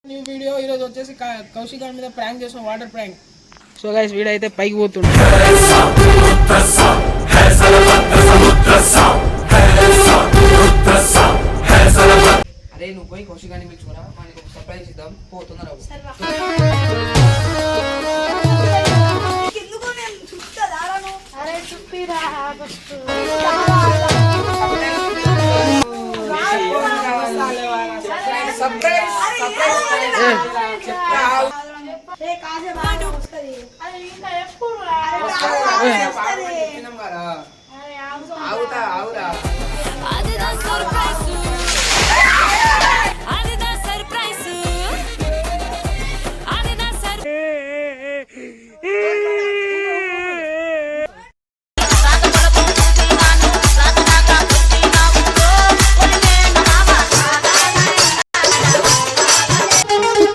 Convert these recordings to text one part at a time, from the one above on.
New video ఈరోజు వచ్చేసి కౌశిక్ గారి మీద ప్రాంక్ చేసిన వాటర్ ప్రాంక్. సో గైస్ వీడైతే పైకి పోతుండే. అరే నువ్వు పోయి కౌశిక్ గారిని పిలుచుకురా, మనకి ఒక సర్ప్రైజ్ ఇద్దాం. పోతున్నారు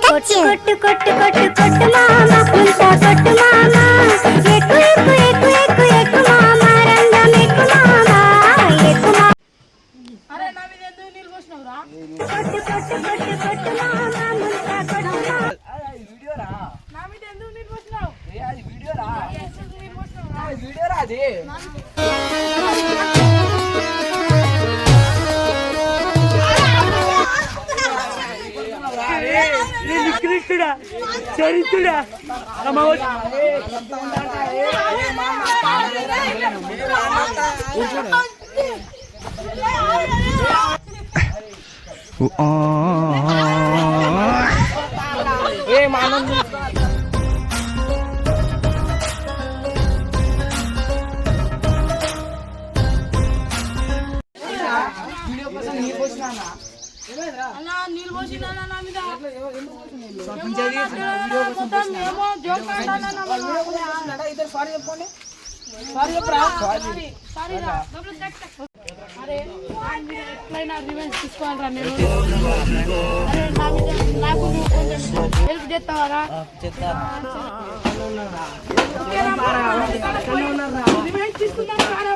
కొట్టు కొట్టు కొట్టు కొట్టు మామ పుల్టా కొట్టు మామ ఎక్కు ఎక్కు ఎక్కు ఎక్కు ఎక్కు మామ రంగం ఎక్కు మామ ఎక్కు మామ. అరే నా మీద ఎందుకు నీళ్ళు పోసినావురా? కొట్టు కొట్టు కొట్టు కొట్టు మామ పుల్టా కొట్టు మామ. అరే ఈ వీడియో రా. నా మీద ఎందుకు నీళ్ళు పోసినావు? ఏ అది వీడియో రా. ఎందుకు నీళ్ళు పోసినావురా? ఆ వీడియో రా అది. నికృష్టుడా చరిత్రుడా వీడియో కోసం నీళ్ళు పోసినా నీళ్ళు పోసిన నా మీద సారీ చెప్పండి. సారీ చెప్పరా? అరే ఎట్లయినా రివెంజ్ తీసుకోవాలరా నేను. అరే నా మీద నాకు నువ్వు కొంచెం హెల్ప్ చేస్తావారా? రివెంజ్ తీసుకుందాం కారా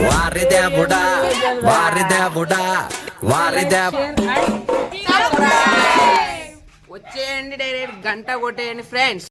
వారిదేవుడా వారిదేవుడా వారిదే వచ్చేయండి, డైరెక్ట్ గంట కొట్టేయండి ఫ్రెండ్స్.